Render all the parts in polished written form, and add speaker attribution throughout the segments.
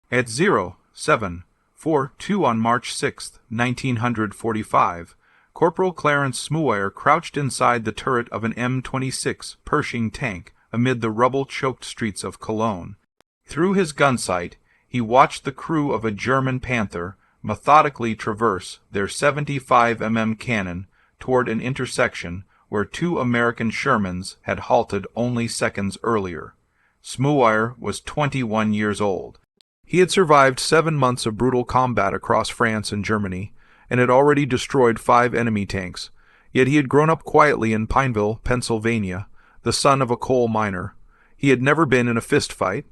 Speaker 1: At 0742 on March 6, 1945, Corporal Clarence Smooire crouched inside the turret of an M26 Pershing tank amid the rubble-choked streets of Cologne. Through his gun sight, he watched the crew of a German Panther methodically traverse their 75 mm cannon toward an intersection where two American Shermans had halted only seconds earlier. Smooire was 21 years old. He had survived 7 months of brutal combat across France and Germany, and had already destroyed 5 enemy tanks, yet he had grown up quietly in Pineville, Pennsylvania, the son of a coal miner. He had never been in a fist fight.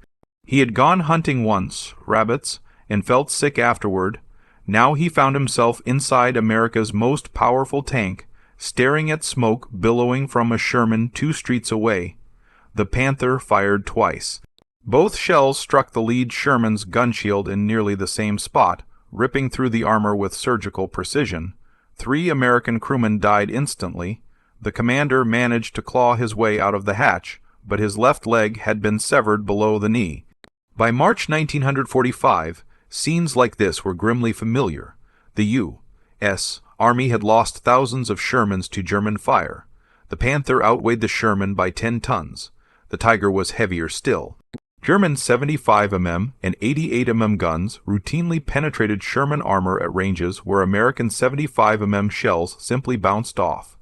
Speaker 1: He had gone hunting once, rabbits, and felt sick afterward. Now he found himself inside America's most powerful tank, staring at smoke billowing from a Sherman 2 streets away. The Panther fired twice. Both shells struck the lead Sherman's gun shield in nearly the same spot, ripping through the armor with surgical precision. 3 American crewmen died instantly. The commander managed to claw his way out of the hatch, but his left leg had been severed below the knee. By March 1945, scenes like this were grimly familiar. The U.S. Army had lost thousands of Shermans to German fire. The Panther outweighed the Sherman by 10 tons. The Tiger was heavier still. German 75 mm and 88 mm guns routinely penetrated Sherman armor at ranges where American 75 mm shells simply bounced off.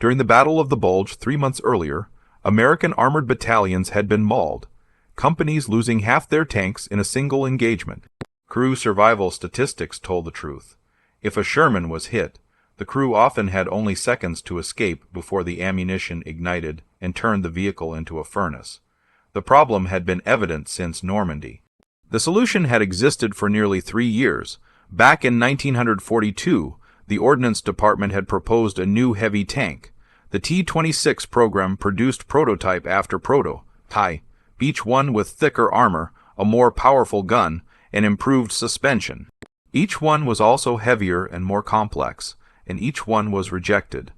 Speaker 1: During the Battle of the Bulge 3 months earlier, American armored battalions had been mauled, companies losing half their tanks in a single engagement. Crew survival statistics told the truth. If a Sherman was hit, the crew often had only seconds to escape before the ammunition ignited and turned the vehicle into a furnace. The problem had been evident since Normandy. The solution had existed for nearly 3 years. Back in 1942, the Ordnance Department had proposed a new heavy tank. The T-26 program produced prototype after prototype, each one with thicker armor, a more powerful gun, and improved suspension. Each one was also heavier and more complex, and each one was rejected.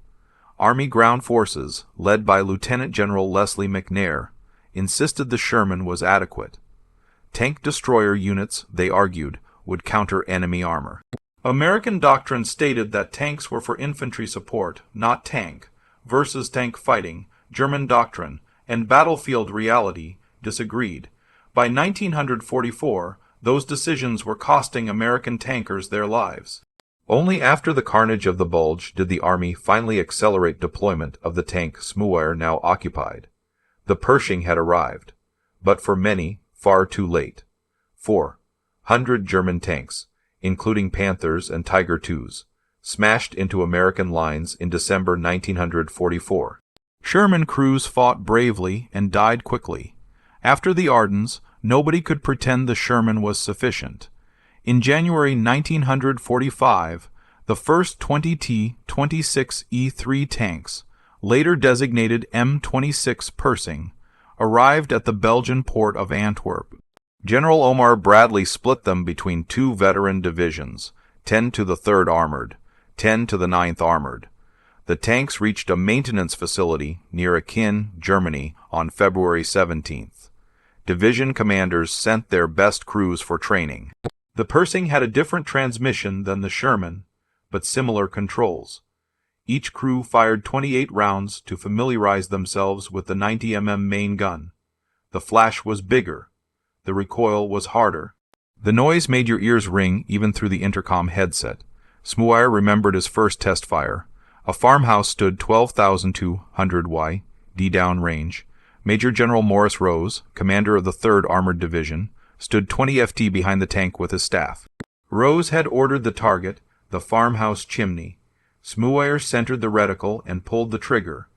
Speaker 1: Army Ground Forces, led by Lieutenant General Leslie McNair, insisted the Sherman was adequate. Tank destroyer units, they argued, would counter enemy armor. American doctrine stated that tanks were for infantry support, not tank, versus tank fighting. German doctrine and battlefield reality disagreed. By 1944, those decisions were costing American tankers their lives. Only after the carnage of the Bulge did the Army finally accelerate deployment of the tank Smooire now occupied. The Pershing had arrived, but for many, far too late. 400 German tanks, including Panthers and Tiger IIs, smashed into American lines in December 1944. Sherman crews fought bravely and died quickly. After the Ardennes, nobody could pretend the Sherman was sufficient. In January 1945, the first 20T 26E3 tanks, later designated M26 Pershing, arrived at the Belgian port of Antwerp. General Omar Bradley split them between 2 veteran divisions, 10 to the 3rd Armored, 10 to the 9th Armored. The tanks reached a maintenance facility near Aachen, Germany, on February 17th. Division commanders sent their best crews for training. The Pershing had a different transmission than the Sherman, but similar controls. Each crew fired 28 rounds to familiarize themselves with the 90 mm main gun. The flash was bigger. The recoil was harder. The noise made your ears ring even through the intercom headset. Smooire remembered his first test fire. A farmhouse stood 12,200 y.d. down range. Major General Morris Rose, commander of the 3rd Armored Division, stood 20 ft behind the tank with his staff. Rose had ordered the target, the farmhouse chimney. Smooire centered the reticle and pulled the trigger.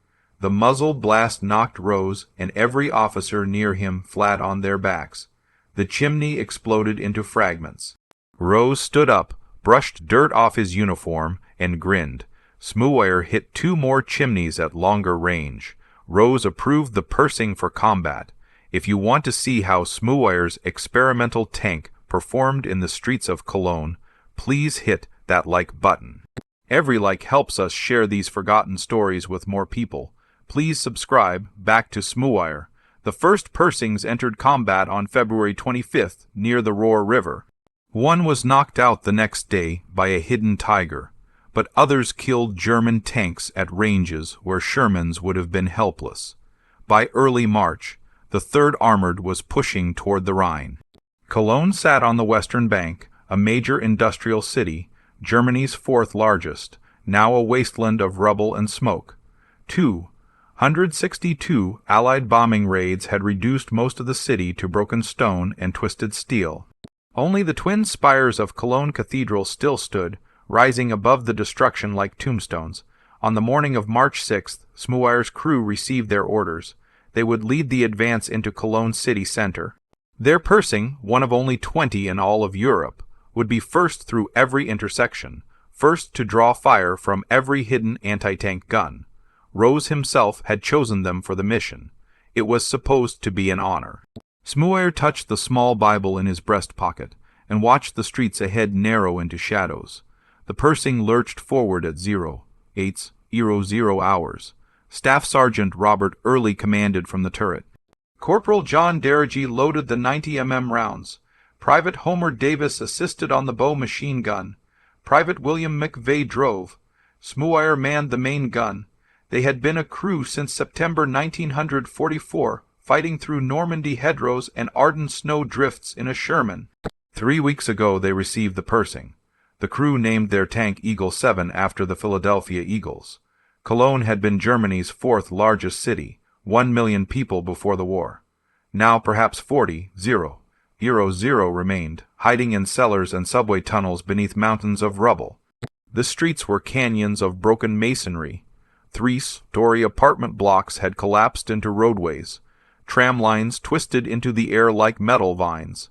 Speaker 1: The muzzle blast knocked Rose and every officer near him flat on their backs. The chimney exploded into fragments. Rose stood up, brushed dirt off his uniform, and grinned. Smooire hit 2 more chimneys at longer range. Rose approved the Pershing for combat. If you want to see how Smooire's experimental tank performed in the streets of Cologne, please hit that like button. Every like helps us share these forgotten stories with more people. Please subscribe back to Smooire. The first Persings entered combat on February 25th near the Roar River. One was knocked out the next day by a hidden tiger, but others killed German tanks at ranges where Sherman's would have been helpless. By early March, the 3rd Armored was pushing toward the Rhine. Cologne sat on the western bank, a major industrial city, Germany's 4th largest, now a wasteland of rubble and smoke. 262 Allied bombing raids had reduced most of the city to broken stone and twisted steel. Only the twin spires of Cologne Cathedral still stood, rising above the destruction like tombstones. On the morning of March 6th, Smuuyer's crew received their orders. They would lead the advance into Cologne city center. Their Persing, one of only 20 in all of Europe, would be first through every intersection, first to draw fire from every hidden anti-tank gun. Rose himself had chosen them for the mission. It was supposed to be an honor. Smuuyer touched the small Bible in his breast pocket and watched the streets ahead narrow into shadows. The Persing lurched forward at 08:00 hours. Staff Sergeant Robert Early commanded from the turret. Corporal John Derrigy loaded the 90mm rounds. Private Homer Davis assisted on the bow machine gun. Private William McVeigh drove. Smuuyer manned the main gun. They had been a crew since September 1944, fighting through Normandy hedgerows and Ardennes snow drifts in a Sherman. 3 weeks ago they received the Persing. The crew named their tank Eagle 7 after the Philadelphia Eagles. Cologne had been Germany's 4th largest city, 1 million people before the war. Now perhaps 40,000 remained, hiding in cellars and subway tunnels beneath mountains of rubble. The streets were canyons of broken masonry. 3-story apartment blocks had collapsed into roadways. Tram lines twisted into the air like metal vines.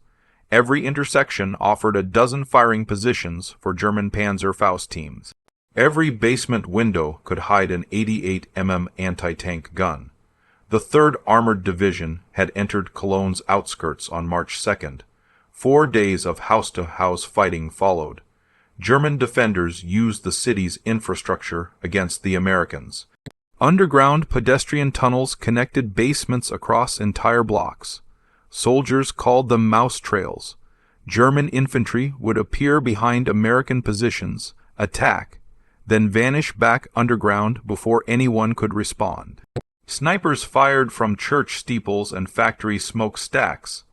Speaker 1: Every intersection offered a dozen firing positions for German Panzer Faust teams. Every basement window could hide an 88mm anti-tank gun. The 3rd Armored Division had entered Cologne's outskirts on March 2nd. 4 days of house-to-house fighting followed. German defenders used the city's infrastructure against the Americans. Underground pedestrian tunnels connected basements across entire blocks. Soldiers called them mouse trails. German infantry would appear behind American positions, attack, then vanish back underground before anyone could respond. Snipers fired from church steeples and factory smokestacks.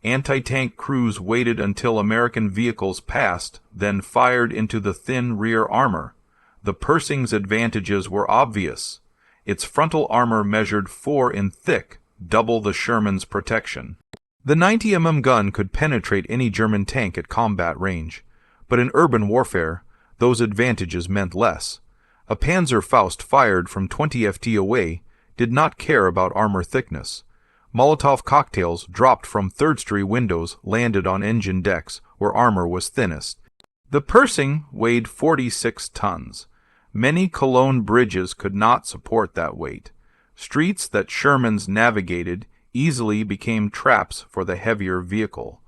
Speaker 1: Anti-tank crews waited until American vehicles passed, then fired into the thin rear armor. The Persing's advantages were obvious. Its frontal armor measured 4 in thick, double the Sherman's protection. The 90mm gun could penetrate any German tank at combat range, but in urban warfare, those advantages meant less. A Panzer Faust fired from 20 ft away did not care about armor thickness. Molotov cocktails dropped from third-story windows landed on engine decks where armor was thinnest. The Persing weighed 46 tons. Many Cologne bridges could not support that weight. Streets that Shermans navigated easily became traps for the heavier vehicle.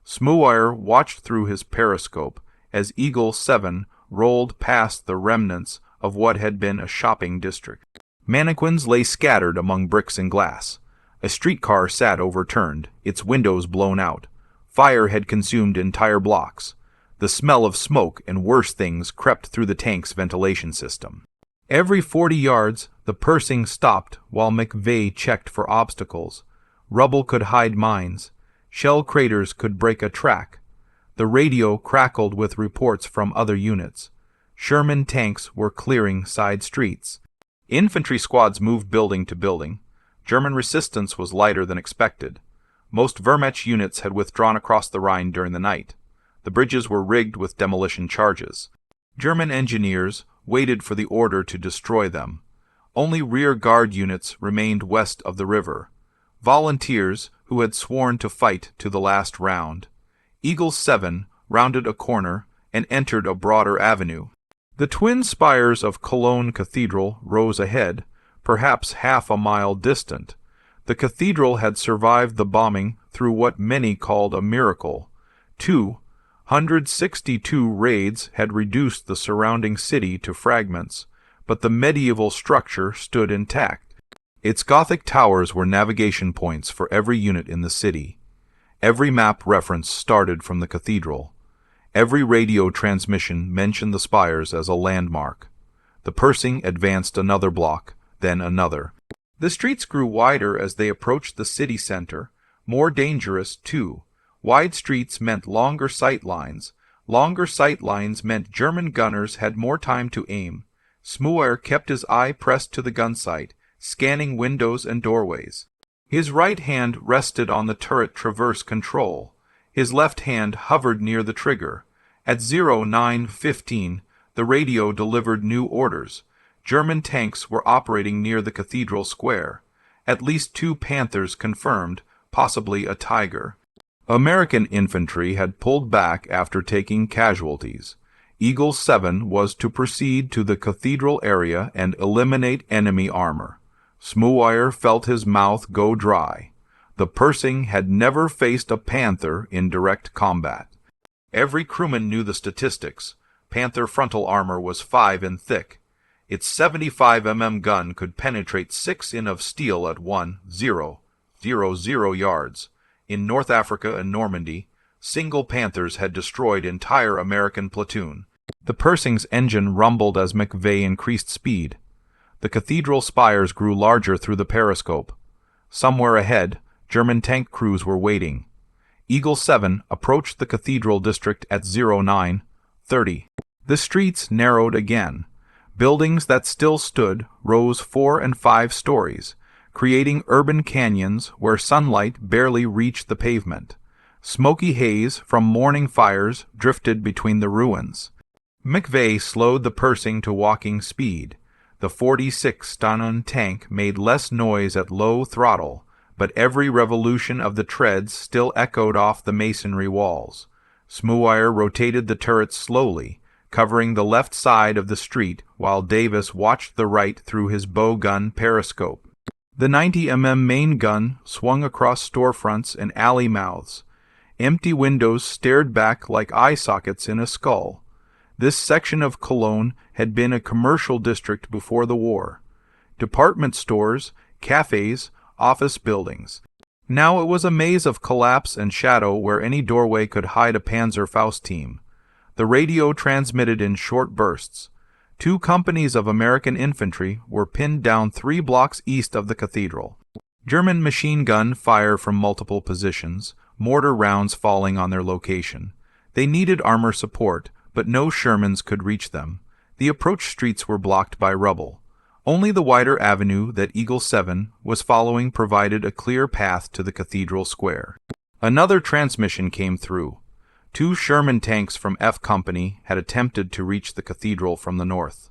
Speaker 1: Smuuyer watched through his periscope as Eagle 7 rolled past the remnants of what had been a shopping district. Mannequins lay scattered among bricks and glass. A streetcar sat overturned, its windows blown out. Fire had consumed entire blocks. The smell of smoke and worse things crept through the tank's ventilation system. Every 40 yards, the Persing stopped while McVeigh checked for obstacles. Rubble could hide mines. Shell craters could break a track. The radio crackled with reports from other units. Sherman tanks were clearing side streets. Infantry squads moved building to building. German resistance was lighter than expected. Most Wehrmacht units had withdrawn across the Rhine during the night. The bridges were rigged with demolition charges. German engineers waited for the order to destroy them. Only rear guard units remained west of the river. Volunteers who had sworn to fight to the last round. Eagle 7 rounded a corner and entered a broader avenue. The twin spires of Cologne Cathedral rose ahead, perhaps half a mile distant. The cathedral had survived the bombing through what many called a miracle. 262 raids had reduced the surrounding city to fragments, but the medieval structure stood intact. Its Gothic towers were navigation points for every unit in the city. Every map reference started from the cathedral. Every radio transmission mentioned the spires as a landmark. The Persing advanced another block, then another. The streets grew wider as they approached the city center, more dangerous, too. Wide streets meant longer sight lines. Longer sight lines meant German gunners had more time to aim. Smouer kept his eye pressed to the gun sight, scanning windows and doorways. His right hand rested on the turret traverse control. His left hand hovered near the trigger. At 09:15, the radio delivered new orders. German tanks were operating near the cathedral square. At least 2 Panthers confirmed, possibly a Tiger. American infantry had pulled back after taking casualties. Eagle 7 was to proceed to the cathedral area and eliminate enemy armor. Smouer felt his mouth go dry. The Persing had never faced a Panther in direct combat. Every crewman knew the statistics. Panther frontal armor was 5 in thick. Its 75 mm gun could penetrate 6 in of steel at 1,000 yards. In North Africa and Normandy, single Panthers had destroyed entire American platoon. The Persing's engine rumbled as McVeigh increased speed. The cathedral spires grew larger through the periscope. Somewhere ahead, German tank crews were waiting. Eagle 7 approached the cathedral district at 09:30. The streets narrowed again. Buildings that still stood rose 4 and 5 stories, creating urban canyons where sunlight barely reached the pavement. Smoky haze from morning fires drifted between the ruins. McVeigh slowed the Persing to walking speed. The 46-ton tank made less noise at low throttle, but every revolution of the treads still echoed off the masonry walls. Smouer rotated the turrets slowly, covering the left side of the street while Davis watched the right through his bow gun periscope. The 90 mm main gun swung across storefronts and alley mouths. Empty windows stared back like eye sockets in a skull. This section of Cologne had been a commercial district before the war. Department stores, cafes, office buildings. Now it was a maze of collapse and shadow where any doorway could hide a Panzer Faust team. The radio transmitted in short bursts. 2 companies of American infantry were pinned down 3 blocks east of the cathedral. German machine gun fire from multiple positions, mortar rounds falling on their location. They needed armor support, but no Shermans could reach them. The approach streets were blocked by rubble. Only the wider avenue that Eagle 7 was following provided a clear path to the cathedral square. Another transmission came through. 2 Sherman tanks from F Company had attempted to reach the cathedral from the north.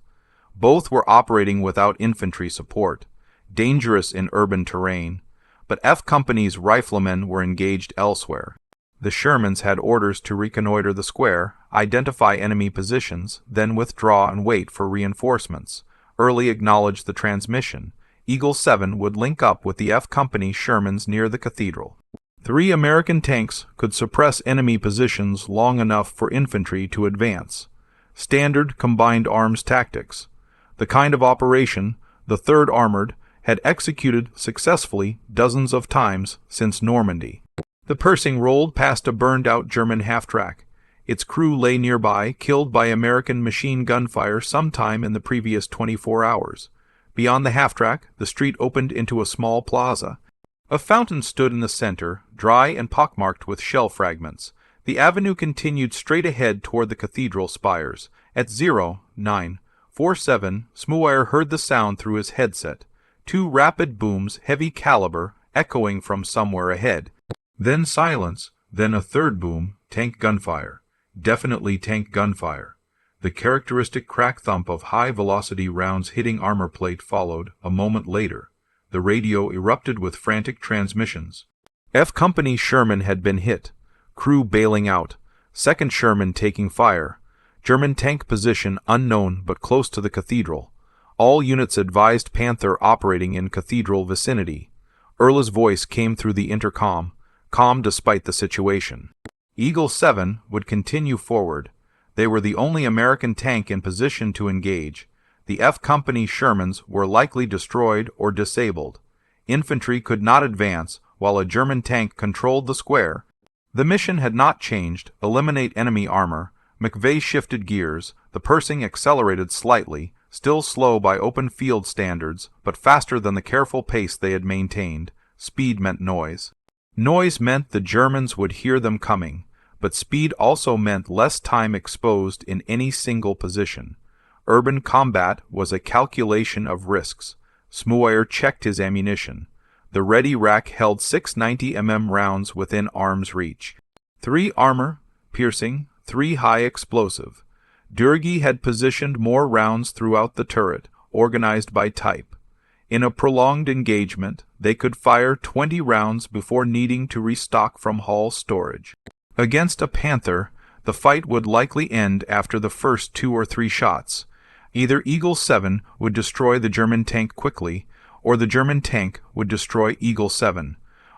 Speaker 1: Both were operating without infantry support, dangerous in urban terrain, but F Company's riflemen were engaged elsewhere. The Shermans had orders to reconnoiter the square, identify enemy positions, then withdraw and wait for reinforcements. Early acknowledged the transmission. Eagle 7 would link up with the F Company Shermans near the cathedral. 3 American tanks could suppress enemy positions long enough for infantry to advance. Standard combined arms tactics. The kind of operation the 3rd Armored had executed successfully dozens of times since Normandy. The Persing rolled past a burned-out German half-track. Its crew lay nearby, killed by American machine gun fire sometime in the previous 24 hours. Beyond the half-track, the street opened into a small plaza. A fountain stood in the center, dry and pockmarked with shell fragments. The avenue continued straight ahead toward the cathedral spires. At 09:47, Smouer heard the sound through his headset. 2 rapid booms, heavy caliber, echoing from somewhere ahead. Then silence, then a 3rd boom, tank gunfire. Definitely tank gunfire. The characteristic crack thump of high-velocity rounds hitting armor plate followed a moment later. The radio erupted with frantic transmissions. F Company Sherman had been hit. Crew bailing out. 2nd Sherman taking fire. German tank position unknown but close to the cathedral. All units advised Panther operating in cathedral vicinity. Erla's voice came through the intercom, calm despite the situation. Eagle 7 would continue forward. They were the only American tank in position to engage. The F Company Shermans were likely destroyed or disabled. Infantry could not advance while a German tank controlled the square. The mission had not changed: eliminate enemy armor. McVeigh shifted gears. The Persing accelerated slightly, still slow by open field standards, but faster than the careful pace they had maintained. Speed meant noise. Noise meant the Germans would hear them coming, but speed also meant less time exposed in any single position. Urban combat was a calculation of risks. Smouer checked his ammunition. The ready rack held 6 90mm rounds within arm's reach. 3 armor, piercing, 3 high explosive. Durgi had positioned more rounds throughout the turret, organized by type. In a prolonged engagement, they could fire 20 rounds before needing to restock from hull storage. Against a Panther, the fight would likely end after the first 2 or 3 shots. Either Eagle 7 would destroy the German tank quickly, or the German tank would destroy Eagle 7.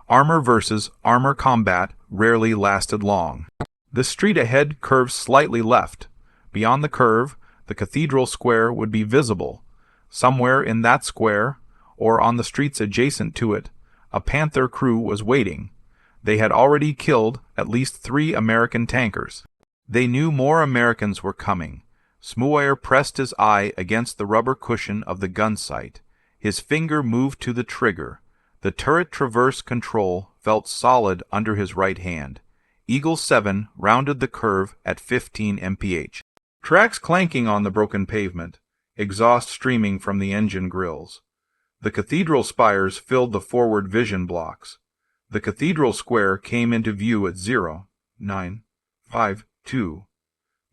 Speaker 1: Armor versus armor combat rarely lasted long. The street ahead curved slightly left. Beyond the curve, the cathedral square would be visible. Somewhere in that square, or on the streets adjacent to it, a Panther crew was waiting. They had already killed at least 3 American tankers. They knew more Americans were coming. Smouer pressed his eye against the rubber cushion of the gun sight. His finger moved to the trigger. The turret traverse control felt solid under his right hand. Eagle 7 rounded the curve at 15 mph. Tracks clanking on the broken pavement, exhaust streaming from the engine grills. The cathedral spires filled the forward vision blocks. The cathedral square came into view at 0.952.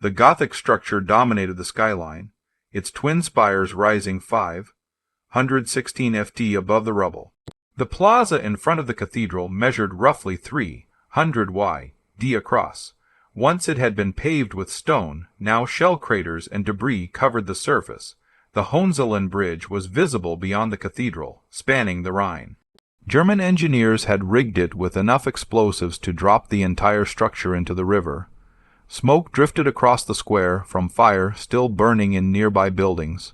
Speaker 1: The Gothic structure dominated the skyline, its twin spires rising 516 ft above the rubble. The plaza in front of the cathedral measured roughly 300 yd across. Once it had been paved with stone, now shell craters and debris covered the surface. The Hohenzollern Bridge was visible beyond the cathedral, spanning the Rhine. German engineers had rigged it with enough explosives to drop the entire structure into the river. Smoke drifted across the square from fire still burning in nearby buildings.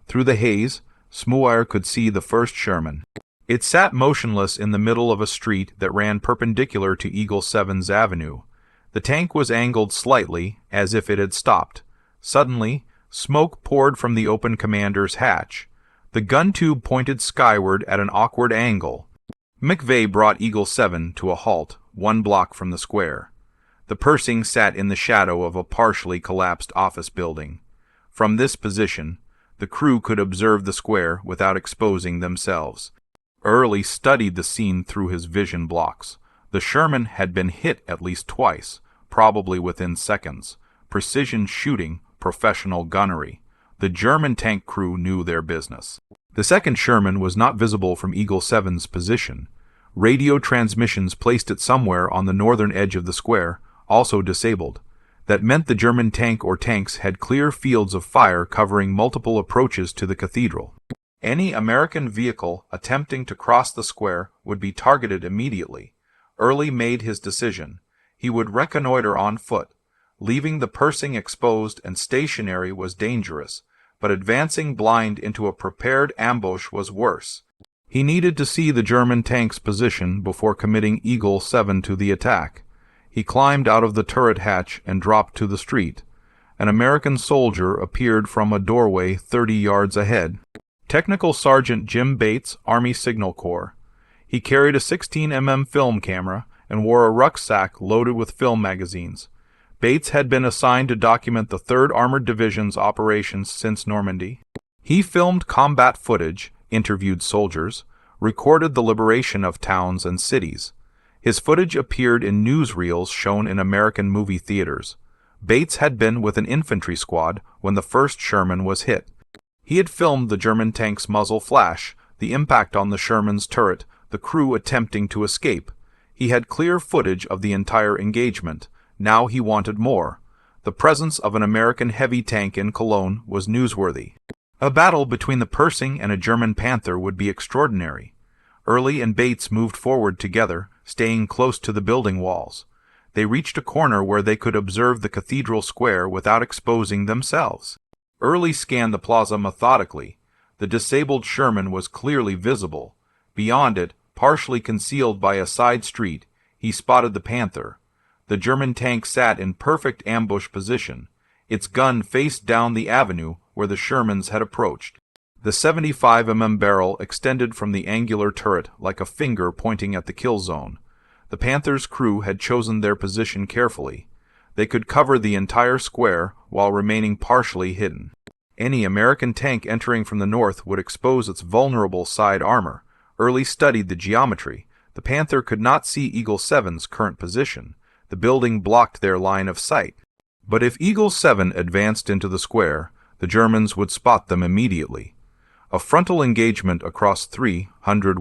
Speaker 1: Through the haze, Smouer could see the first Sherman. It sat motionless in the middle of a street that ran perpendicular to Eagle 7's avenue. The tank was angled slightly, as if it had stopped. Suddenly, smoke poured from the open commander's hatch. The gun tube pointed skyward at an awkward angle. McVeigh brought Eagle 7 to a halt, 1 block from the square. The Persing sat in the shadow of a partially collapsed office building. From this position, the crew could observe the square without exposing themselves. Early studied the scene through his vision blocks. The Sherman had been hit at least twice, probably within seconds. Precision shooting, professional gunnery. The German tank crew knew their business. The second Sherman was not visible from Eagle 7's position. Radio transmissions placed it somewhere on the northern edge of the square, also disabled. That meant the German tank or tanks had clear fields of fire covering multiple approaches to the cathedral. Any American vehicle attempting to cross the square would be targeted immediately. Early made his decision. He would reconnoiter on foot. Leaving the Persing exposed and stationary was dangerous, but advancing blind into a prepared ambush was worse. He needed to see the German tank's position before committing Eagle 7 to the attack. He climbed out of the turret hatch and dropped to the street. An American soldier appeared from a doorway 30 yards ahead. Technical Sergeant Jim Bates, Army Signal Corps. He carried a 16mm film camera and wore a rucksack loaded with film magazines. Bates had been assigned to document the 3rd Armored Division's operations since Normandy. He filmed combat footage, interviewed soldiers, recorded the liberation of towns and cities. His footage appeared in newsreels shown in American movie theaters. Bates had been with an infantry squad when the first Sherman was hit. He had filmed the German tank's muzzle flash, the impact on the Sherman's turret, the crew attempting to escape. He had clear footage of the entire engagement. Now he wanted more. The presence of an American heavy tank in Cologne was newsworthy. A battle between the Persing and a German Panther would be extraordinary. Early and Bates moved forward together, staying close to the building walls. They reached a corner where they could observe the cathedral square without exposing themselves. Early scanned the plaza methodically. The disabled Sherman was clearly visible. Beyond it, partially concealed by a side street, he spotted the Panther. The German tank sat in perfect ambush position. Its gun faced down the avenue where the Shermans had approached. The 75 barrel extended from the angular turret like a finger pointing at the kill zone. The Panther's crew had chosen their position carefully. They could cover the entire square while remaining partially hidden. Any American tank entering from the north would expose its vulnerable side armor. Early studied the geometry. The Panther could not see Eagle 7's current position. The building blocked their line of sight. But if Eagle 7 advanced into the square, the Germans would spot them immediately. A frontal engagement across 300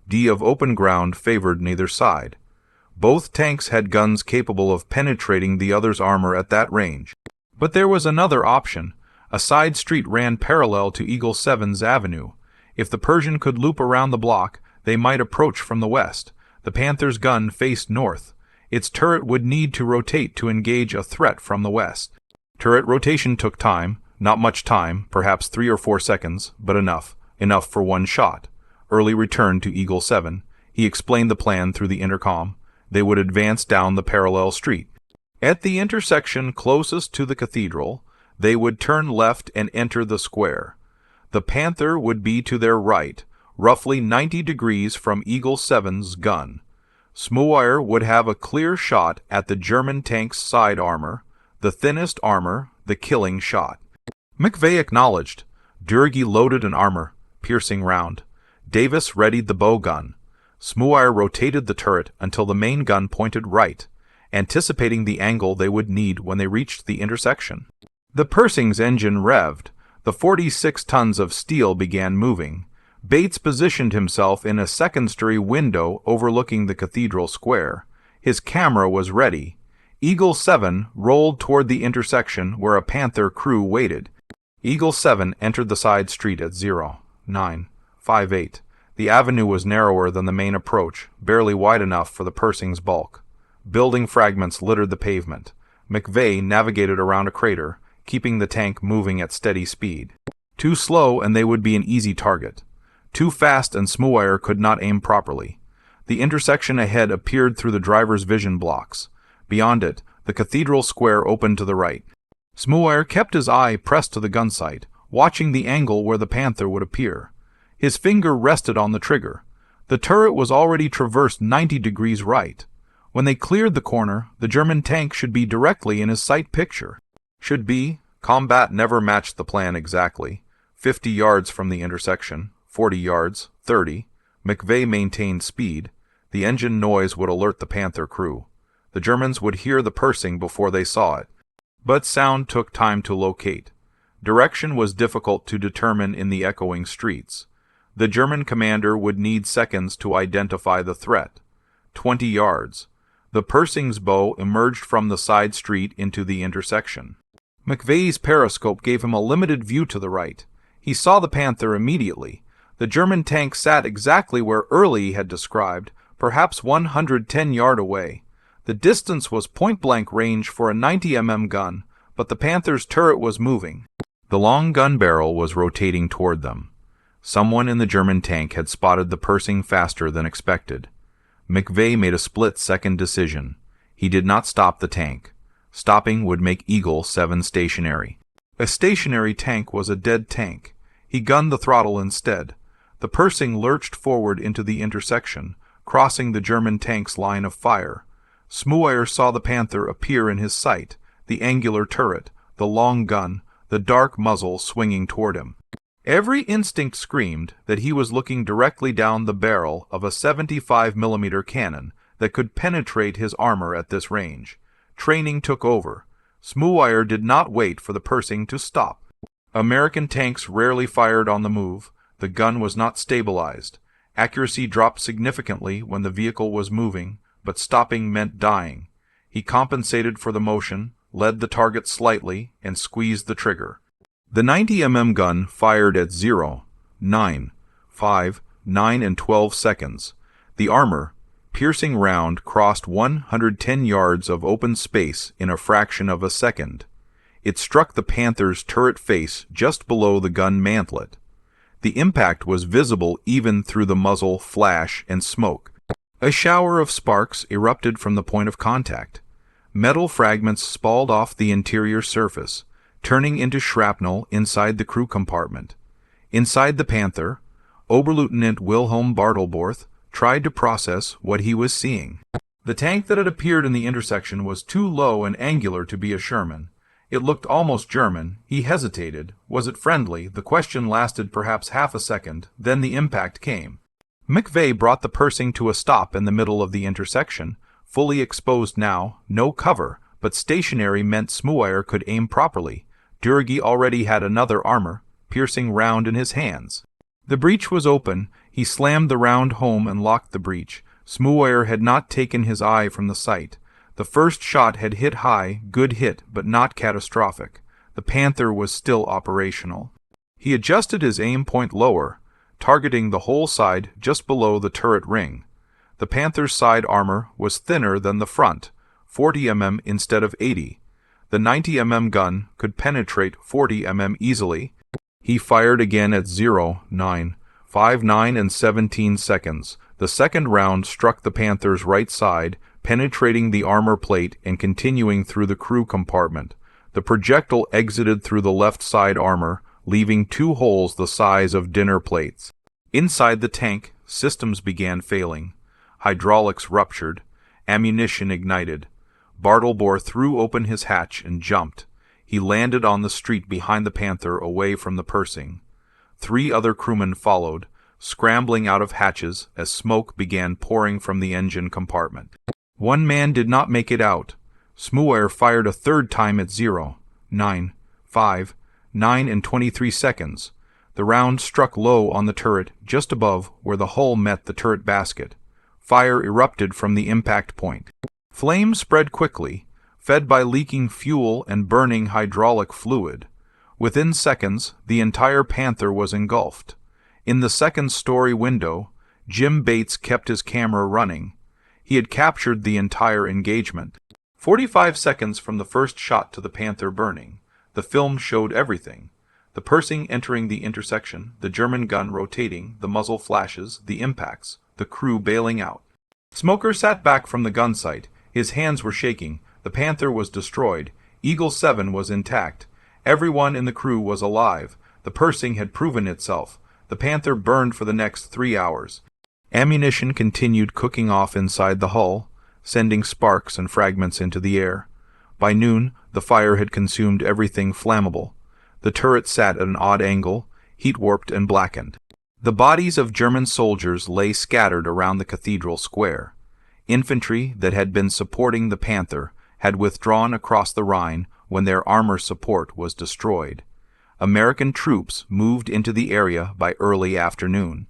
Speaker 1: d of open ground favored neither side. Both tanks had guns capable of penetrating the other's armor at that range. But there was another option. A side street ran parallel to Eagle 7's avenue. If the Persian could loop around the block, they might approach from the west. The Panther's gun faced north. Its turret would need to rotate to engage a threat from the west. Turret rotation took time. Not much time, perhaps 3 or 4 seconds, but enough for one shot. Early returned to Eagle 7. He explained the plan through the intercom. They would advance down the parallel street. At the intersection closest to the cathedral, they would turn left and enter the square. The Panther would be to their right, roughly 90 degrees from Eagle 7's gun. Smouire would have a clear shot at the German tank's side armor, the thinnest armor, the killing shot. McVeigh acknowledged. Durkee loaded an armor-piercing round. Davis readied the bow gun. Smouire rotated the turret until the main gun pointed right, anticipating the angle they would need when they reached the intersection. The Persing's engine revved. The 46 tons of steel began moving. Bates positioned himself in a second-story window overlooking the cathedral square. His camera was ready. Eagle 7 rolled toward the intersection where a Panther crew waited. Eagle 7 entered the side street at 0958. The avenue was narrower than the main approach, barely wide enough for the Persing's bulk. Building fragments littered the pavement. McVeigh navigated around a crater, keeping the tank moving at steady speed. Too slow and they would be an easy target. Too fast and Smouire could not aim properly. The intersection ahead appeared through the driver's vision blocks. Beyond it, the cathedral square opened to the right. Smouire kept his eye pressed to the gun sight, watching the angle where the Panther would appear. His finger rested on the trigger. The turret was already traversed 90 degrees right. When they cleared the corner, the German tank should be directly in his sight picture. Combat never matched the plan exactly. 50 yards from the intersection, 40 yards, 30. McVeigh maintained speed. The engine noise would alert the Panther crew. The Germans would hear the Persing before they saw it. But sound took time to locate. Direction was difficult to determine in the echoing streets. The German commander would need seconds to identify the threat. 20 yards. The Persing's bow emerged from the side street into the intersection. McVeigh's periscope gave him a limited view to the right. He saw the Panther immediately. The German tank sat exactly where Early had described, perhaps 110 yards away. The distance was point-blank range for a 90 gun, but the Panther's turret was moving. The long gun barrel was rotating toward them. Someone in the German tank had spotted the Persing faster than expected. McVeigh made a split-second decision. He did not stop the tank. Stopping would make Eagle 7 stationary. A stationary tank was a dead tank. He gunned the throttle instead. The Persing lurched forward into the intersection, crossing the German tank's line of fire. Smouire saw the Panther appear in his sight, the angular turret, the long gun, the dark muzzle swinging toward him. Every instinct screamed that he was looking directly down the barrel of a 75mm cannon that could penetrate his armor at this range. Training took over. Smouire did not wait for the Persing to stop. American tanks rarely fired on the move. The gun was not stabilized. Accuracy dropped significantly when the vehicle was moving, but stopping meant dying. He compensated for the motion, led the target slightly, and squeezed the trigger. The 90mm gun fired at 0, 9, 5, 9 and 12 seconds. The armor-piercing round crossed 110 yards of open space in a fraction of a second. It struck the Panther's turret face just below the gun mantlet. The impact was visible even through the muzzle, flash, and smoke. A shower of sparks erupted from the point of contact. Metal fragments spalled off the interior surface, turning into shrapnel inside the crew compartment. Inside the Panther, Oberleutnant Wilhelm Bartelborth tried to process what he was seeing. The tank that had appeared in the intersection was too low and angular to be a Sherman. It looked almost German. He hesitated. Was it friendly? The question lasted perhaps half a second. Then the impact came. McVeigh brought the Persing to a stop in the middle of the intersection. Fully exposed now, no cover, but stationary meant Smouer could aim properly. Durgi already had another armor-piercing round in his hands. The breech was open. He slammed the round home and locked the breech. Smouer had not taken his eye from the sight. The first shot had hit high, good hit, but not catastrophic. The Panther was still operational. He adjusted his aim point lower, targeting the whole side just below the turret ring. The Panther's side armor was thinner than the front, 40 mm instead of 80. The 90 mm gun could penetrate 40 mm easily. He fired again at 0.9, 5.9 and 17 seconds. The second round struck the Panther's right side, penetrating the armor plate and continuing through the crew compartment. The projectile exited through the left side armor, leaving 2 holes the size of dinner plates. Inside the tank, systems began failing. Hydraulics ruptured. Ammunition ignited. Bartelborth threw open his hatch and jumped. He landed on the street behind the Panther, away from the Persing. 3 other crewmen followed, scrambling out of hatches as smoke began pouring from the engine compartment. 1 man did not make it out. Smouer fired a third time at 0.9, 5, 9 and 23 seconds. The round struck low on the turret, just above where the hull met the turret basket. Fire erupted from the impact point. Flames spread quickly, fed by leaking fuel and burning hydraulic fluid. Within seconds, the entire Panther was engulfed. In the second-story window, Jim Bates kept his camera running. He had captured the entire engagement. 45 seconds from the first shot to the Panther burning. The film showed everything. The Persing entering the intersection, the German gun rotating, the muzzle flashes, the impacts, the crew bailing out. Smoker sat back from the gun sight. His hands were shaking. The Panther was destroyed. Eagle 7 was intact. Everyone in the crew was alive. The Persing had proven itself. The Panther burned for the next 3 hours. Ammunition continued cooking off inside the hull, sending sparks and fragments into the air. By noon, the fire had consumed everything flammable. The turret sat at an odd angle, heat-warped and blackened. The bodies of German soldiers lay scattered around the cathedral square. Infantry that had been supporting the Panther had withdrawn across the Rhine when their armor support was destroyed. American troops moved into the area by early afternoon.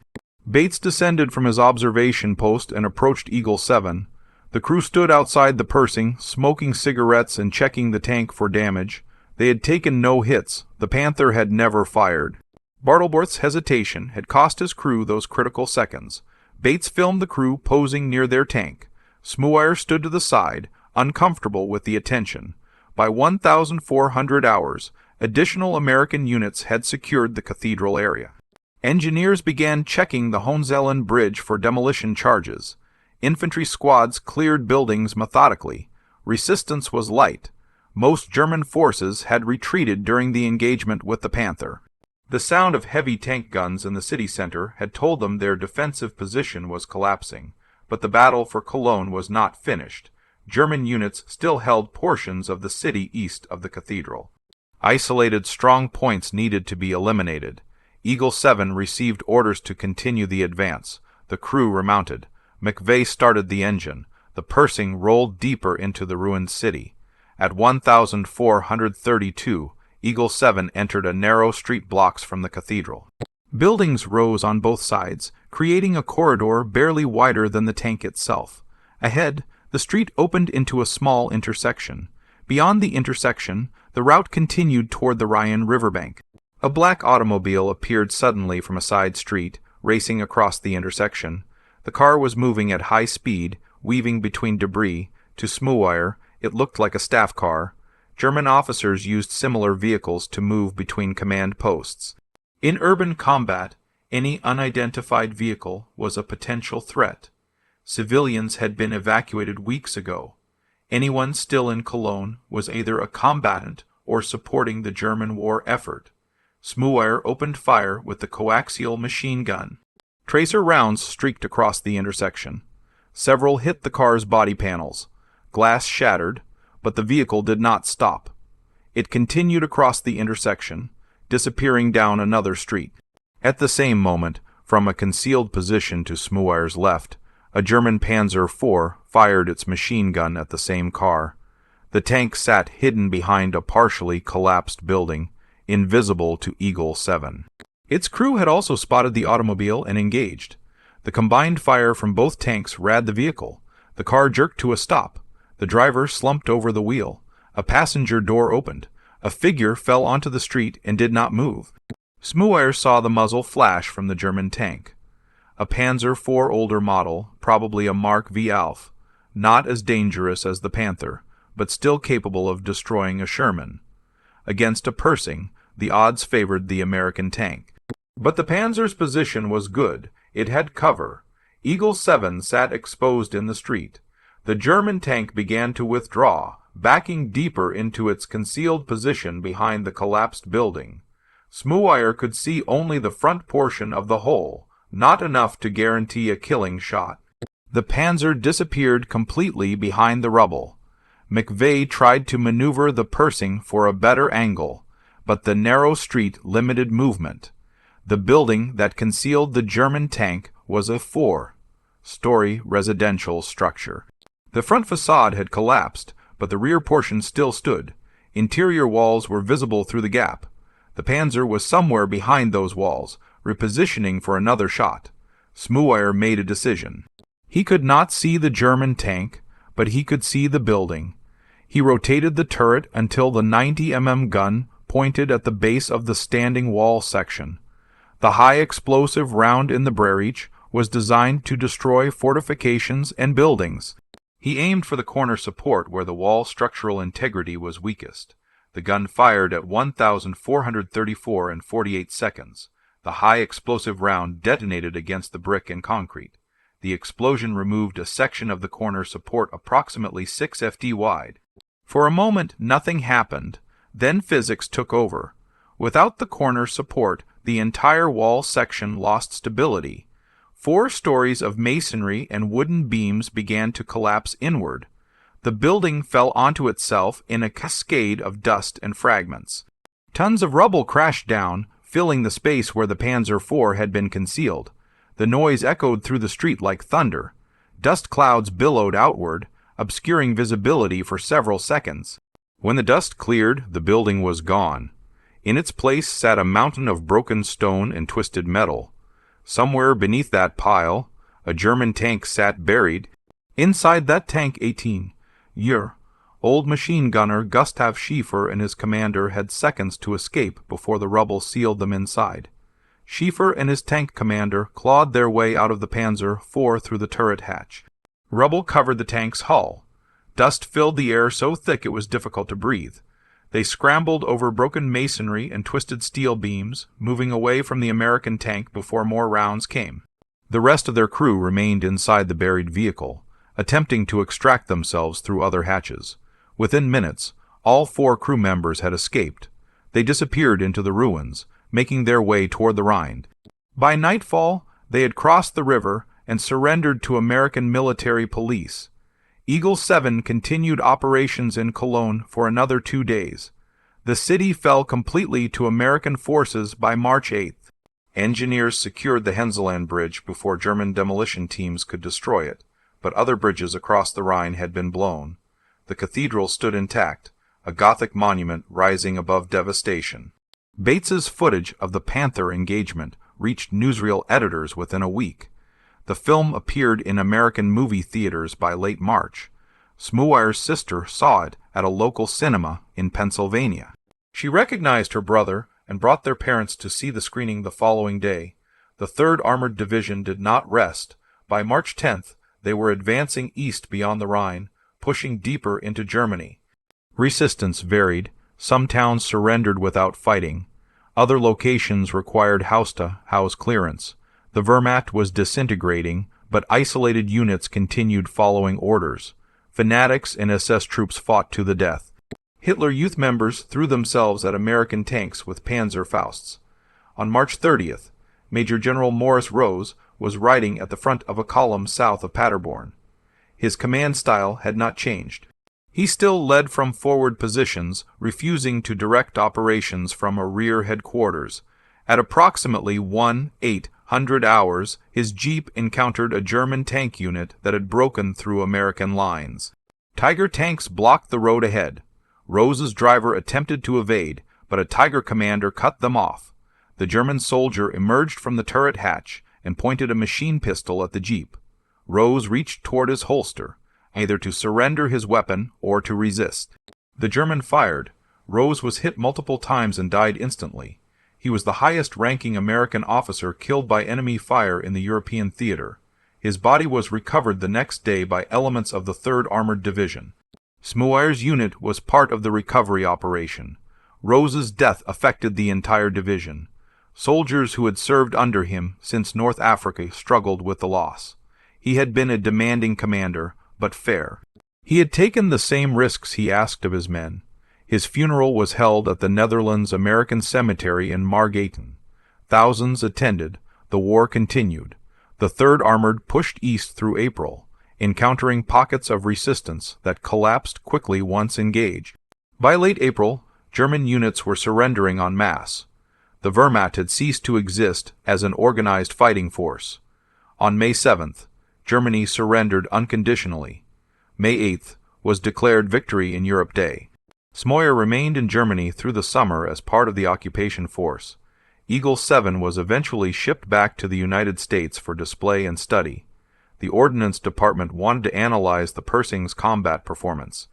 Speaker 1: Bates descended from his observation post and approached Eagle 7. The crew stood outside the Persing, smoking cigarettes and checking the tank for damage. They had taken no hits. The Panther had never fired. Bartelborth's hesitation had cost his crew those critical seconds. Bates filmed the crew posing near their tank. Smouer stood to the side, uncomfortable with the attention. By 1,400 hours, additional American units had secured the cathedral area. Engineers began checking the Hohenzollern Bridge for demolition charges. Infantry squads cleared buildings methodically. Resistance was light. Most German forces had retreated during the engagement with the Panther. The sound of heavy tank guns in the city center had told them their defensive position was collapsing, but the battle for Cologne was not finished. German units still held portions of the city east of the cathedral. Isolated strong points needed to be eliminated. Eagle 7 received orders to continue the advance. The crew remounted. McVeigh started the engine. The Persing rolled deeper into the ruined city. At 1,432, Eagle 7 entered a narrow street blocks from the cathedral. Buildings rose on both sides, creating a corridor barely wider than the tank itself. Ahead, the street opened into a small intersection. Beyond the intersection, the route continued toward the Rhine riverbank. A black automobile appeared suddenly from a side street, racing across the intersection. The car was moving at high speed, weaving between debris. To Smouer, it looked like a staff car. German officers used similar vehicles to move between command posts. In urban combat, any unidentified vehicle was a potential threat. Civilians had been evacuated weeks ago. Anyone still in Cologne was either a combatant or supporting the German war effort. Smouer opened fire with the coaxial machine gun. Tracer rounds streaked across the intersection. Several hit the car's body panels. Glass shattered, but the vehicle did not stop. It continued across the intersection, disappearing down another street. At the same moment, from a concealed position to Smouer's left, a German Panzer IV fired its machine gun at the same car. The tank sat hidden behind a partially collapsed building, invisible to Eagle 7. Its crew had also spotted the automobile and engaged. The combined fire from both tanks rad the vehicle. The car jerked to a stop. The driver slumped over the wheel. A passenger door opened. A figure fell onto the street and did not move. Smouer saw the muzzle flash from the German tank. A Panzer IV older model, probably a Mark V Alf, not as dangerous as the Panther, but still capable of destroying a Sherman. Against a Persing, the odds favored the American tank. But the Panzer's position was good. It had cover. Eagle 7 sat exposed in the street. The German tank began to withdraw, backing deeper into its concealed position behind the collapsed building. Smouer could see only the front portion of the hull, not enough to guarantee a killing shot. The Panzer disappeared completely behind the rubble. McVeigh tried to maneuver the Persing for a better angle, but the narrow street limited movement. The building that concealed the German tank was a four-story residential structure. The front facade had collapsed, but the rear portion still stood. Interior walls were visible through the gap. The Panzer was somewhere behind those walls, repositioning for another shot. Smouer made a decision. He could not see the German tank, but he could see the building. He rotated the turret until the 90 gun pointed at the base of the standing wall section. The high-explosive round in the breech was designed to destroy fortifications and buildings. He aimed for the corner support where the wall structural integrity was weakest. The gun fired at 1,434 in 48 seconds. The high-explosive round detonated against the brick and concrete. The explosion removed a section of the corner support approximately 6 ft wide. For a moment, nothing happened. Then physics took over. Without the corner support, the entire wall section lost stability. 4 stories of masonry and wooden beams began to collapse inward. The building fell onto itself in a cascade of dust and fragments. Tons of rubble crashed down, filling the space where the Panzer IV had been concealed. The noise echoed through the street like thunder. Dust clouds billowed outward, obscuring visibility for several seconds. When the dust cleared, the building was gone. In its place sat a mountain of broken stone and twisted metal. Somewhere beneath that pile, a German tank sat buried. Inside that tank, 18-year old machine gunner Gustav Schiefer and his commander had seconds to escape before the rubble sealed them inside. Schiefer and his tank commander clawed their way out of the Panzer IV through the turret hatch. Rubble covered the tank's hull. Dust filled the air so thick it was difficult to breathe. They scrambled over broken masonry and twisted steel beams, moving away from the American tank before more rounds came. The rest of their crew remained inside the buried vehicle, attempting to extract themselves through other hatches. Within minutes, all 4 crew members had escaped. They disappeared into the ruins, making their way toward the Rhine. By nightfall, they had crossed the river and surrendered to American military police. Eagle 7 continued operations in Cologne for another 2 days. The city fell completely to American forces by March 8th. Engineers secured the Henseland Bridge before German demolition teams could destroy it, but other bridges across the Rhine had been blown. The cathedral stood intact, a Gothic monument rising above devastation. Bates's footage of the Panther engagement reached newsreel editors within a week. The film appeared in American movie theaters by late March. Smouer's sister saw it at a local cinema in Pennsylvania. She recognized her brother and brought their parents to see the screening the following day. The 3rd Armored Division did not rest. By March 10th, they were advancing east beyond the Rhine, pushing deeper into Germany. Resistance varied. Some towns surrendered without fighting. Other locations required house-to-house clearance. The Wehrmacht was disintegrating, but isolated units continued following orders. Fanatics and SS troops fought to the death. Hitler Youth members threw themselves at American tanks with Panzer Fausts. On March 30th, Major General Morris Rose was riding at the front of a column south of Paderborn. His command style had not changed. He still led from forward positions, refusing to direct operations from a rear headquarters. At approximately 1:08 hours, his jeep encountered a German tank unit that had broken through American lines. Tiger tanks blocked the road ahead. Rose's driver attempted to evade, but a Tiger commander cut them off. The German soldier emerged from the turret hatch and pointed a machine pistol at the jeep. Rose reached toward his holster, either to surrender his weapon or to resist. The German fired. Rose was hit multiple times and died instantly. He was the highest-ranking American officer killed by enemy fire in the European theater. His body was recovered the next day by elements of the 3rd Armored Division. Smuuyer's unit was part of the recovery operation. Rose's death affected the entire division. Soldiers who had served under him since North Africa struggled with the loss. He had been a demanding commander, but fair. He had taken the same risks he asked of his men. His funeral was held at the Netherlands American Cemetery in Margaten. Thousands attended. The war continued. The 3rd Armored pushed east through April, encountering pockets of resistance that collapsed quickly once engaged. By late April, German units were surrendering en masse. The Wehrmacht had ceased to exist as an organized fighting force. On May 7th, Germany surrendered unconditionally. May 8th was declared Victory in Europe Day. Smuuyer remained in Germany through the summer as part of the occupation force. Eagle 7 was eventually shipped back to the United States for display and study. The Ordnance Department wanted to analyze the Persing's combat performance.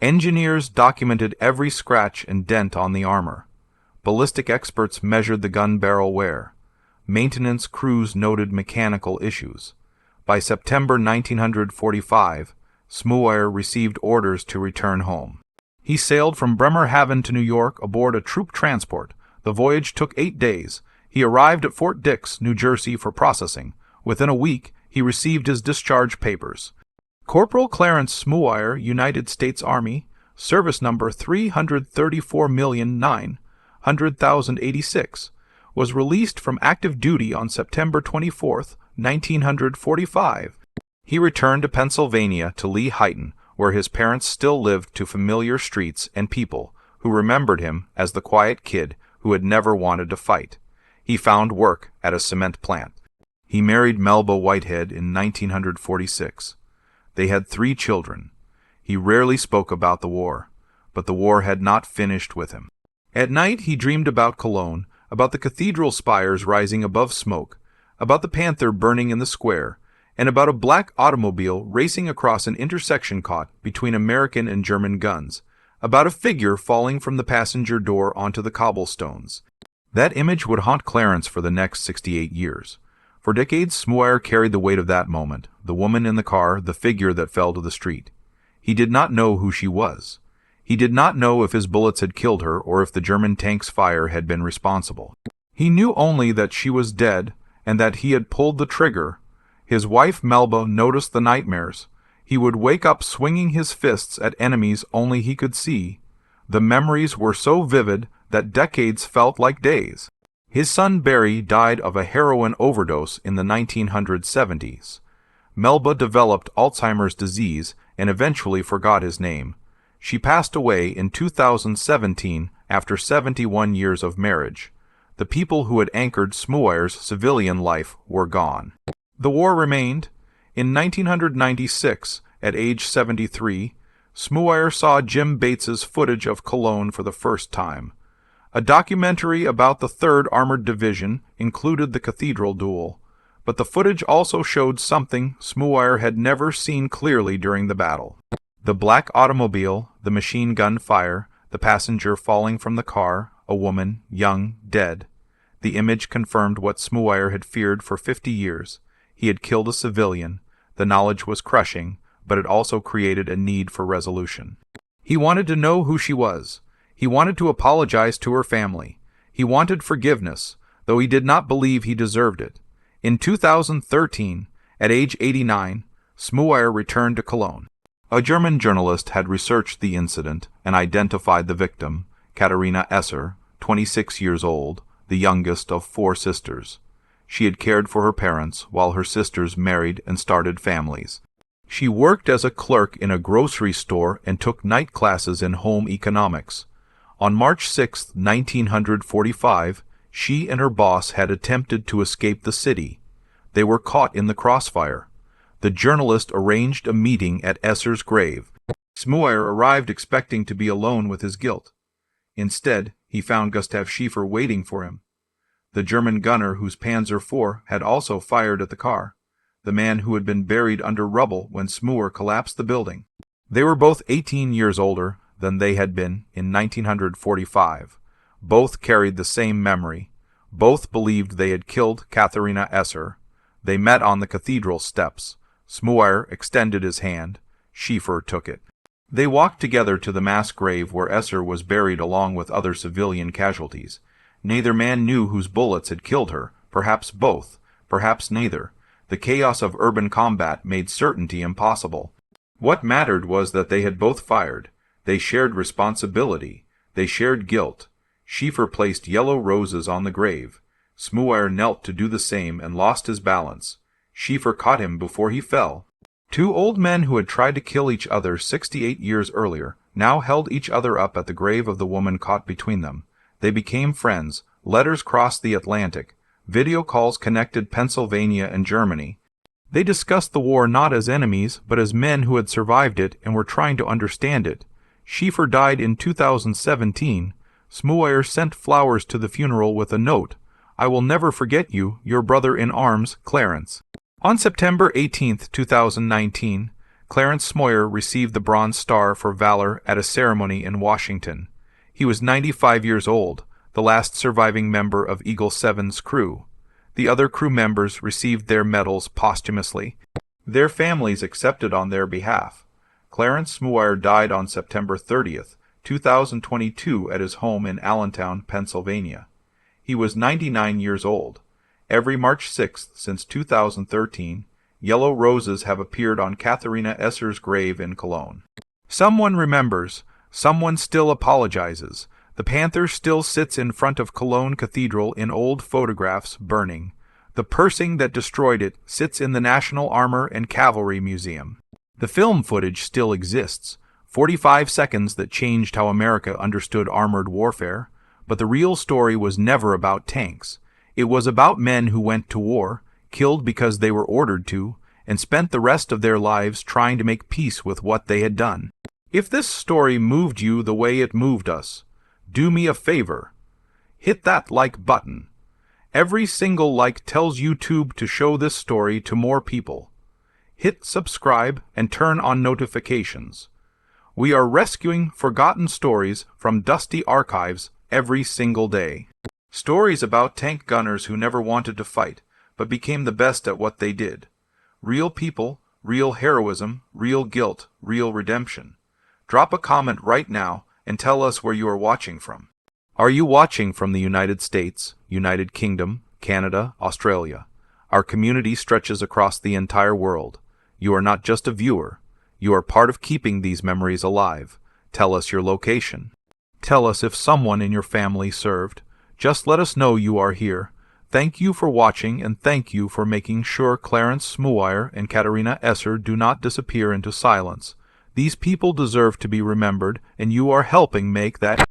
Speaker 1: Engineers documented every scratch and dent on the armor. Ballistic experts measured the gun barrel wear. Maintenance crews noted mechanical issues. By September 1945, Smuuyer received orders to return home. He sailed from Bremerhaven to New York aboard a troop transport. The voyage took 8 days. He arrived at Fort Dix, New Jersey, for processing. Within a week, he received his discharge papers. Corporal Clarence Smuuyer, United States Army, service number 334,900,086, was released from active duty on September 24, 1945. He returned to Pennsylvania to Lehighton, where his parents still lived, to familiar streets and people who remembered him as the quiet kid who had never wanted to fight. He found work at a cement plant. He married Melba Whitehead in 1946. They had 3 children. He rarely spoke about the war, but the war had not finished with him. At night he dreamed about Cologne, about the cathedral spires rising above smoke, about the Panther burning in the square, and about a black automobile racing across an intersection caught between American and German guns, about a figure falling from the passenger door onto the cobblestones. That image would haunt Clarence for the next 68 years. For decades, Smuuyer carried the weight of that moment, the woman in the car, the figure that fell to the street. He did not know who she was. He did not know if his bullets had killed her or if the German tank's fire had been responsible. He knew only that she was dead and that he had pulled the trigger. His wife Melba noticed the nightmares. He would wake up swinging his fists at enemies only he could see. The memories were so vivid that decades felt like days. His son Barry died of a heroin overdose in the 1970s. Melba developed Alzheimer's disease and eventually forgot his name. She passed away in 2017 after 71 years of marriage. The people who had anchored Smuuyer's civilian life were gone. The war remained. In 1996, at age 73, Smuuyer saw Jim Bates's footage of Cologne for the first time. A documentary about the 3rd Armored Division included the cathedral duel, but the footage also showed something Smuuyer had never seen clearly during the battle. The black automobile, the machine gun fire, the passenger falling from the car, a woman, young, dead. The image confirmed what Smuuyer had feared for 50 years. He had killed a civilian. The knowledge was crushing, but it also created a need for resolution. He wanted to know who she was. He wanted to apologize to her family. He wanted forgiveness, though he did not believe he deserved it. In 2013, at age 89, Smueyer returned to Cologne. A German journalist had researched the incident and identified the victim, Katharina Esser, 26 years old, the youngest of 4 sisters. She had cared for her parents while her sisters married and started families. She worked as a clerk in a grocery store and took night classes in home economics. On March 6, 1945, she and her boss had attempted to escape the city. They were caught in the crossfire. The journalist arranged a meeting at Esser's grave. Smueyer arrived expecting to be alone with his guilt. Instead, he found Gustav Schäfer waiting for him. The German gunner whose Panzer IV had also fired at the car, the man who had been buried under rubble when Smueyer collapsed the building. They were both 18 years older than they had been in 1945. Both carried the same memory. Both believed they had killed Katharina Esser. They met on the cathedral steps. Smueyer extended his hand. Schäfer took it. They walked together to the mass grave where Esser was buried along with other civilian casualties. Neither man knew whose bullets had killed her, perhaps both, perhaps neither. The chaos of urban combat made certainty impossible. What mattered was that they had both fired. They shared responsibility. They shared guilt. Schäfer placed yellow roses on the grave. Smueyer knelt to do the same and lost his balance. Schäfer caught him before he fell. 2 old men who had tried to kill each other 68 years earlier now held each other up at the grave of the woman caught between them. They became friends. Letters crossed the Atlantic. Video calls connected Pennsylvania and Germany. They discussed the war not as enemies, but as men who had survived it and were trying to understand it. Schäfer died in 2017. Smueyer sent flowers to the funeral with a note, "I will never forget you, your brother in arms, Clarence." On September 18, 2019, Clarence Smueyer received the Bronze Star for Valor at a ceremony in Washington. He was 95 years old, the last surviving member of Eagle 7's crew. The other crew members received their medals posthumously. Their families accepted on their behalf. Clarence Smueyer died on September 30, 2022 at his home in Allentown, Pennsylvania. He was 99 years old. Every March 6th since 2013, yellow roses have appeared on Katharina Esser's grave in Cologne. Someone remembers. Someone still apologizes. The Panther still sits in front of Cologne Cathedral in old photographs, burning. The Persing that destroyed it sits in the National Armor and Cavalry Museum. The film footage still exists. 45 seconds that changed how America understood armored warfare. But the real story was never about tanks. It was about men who went to war, killed because they were ordered to, and spent the rest of their lives trying to make peace with what they had done. If this story moved you the way it moved us, do me a favor. Hit that like button. Every single like tells YouTube to show this story to more people. Hit subscribe and turn on notifications. We are rescuing forgotten stories from dusty archives every single day. Stories about tank gunners who never wanted to fight, but became the best at what they did. Real people, real heroism, real guilt, real redemption. Drop a comment right now and tell us where you are watching from. Are you watching from the United States, United Kingdom, Canada, Australia? Our community stretches across the entire world. You are not just a viewer. You are part of keeping these memories alive. Tell us your location. Tell us if someone in your family served. Just let us know you are here. Thank you for watching, and thank you for making sure Clarence Smueyer and Katharina Esser do not disappear into silence. These people deserve to be remembered, and you are helping make that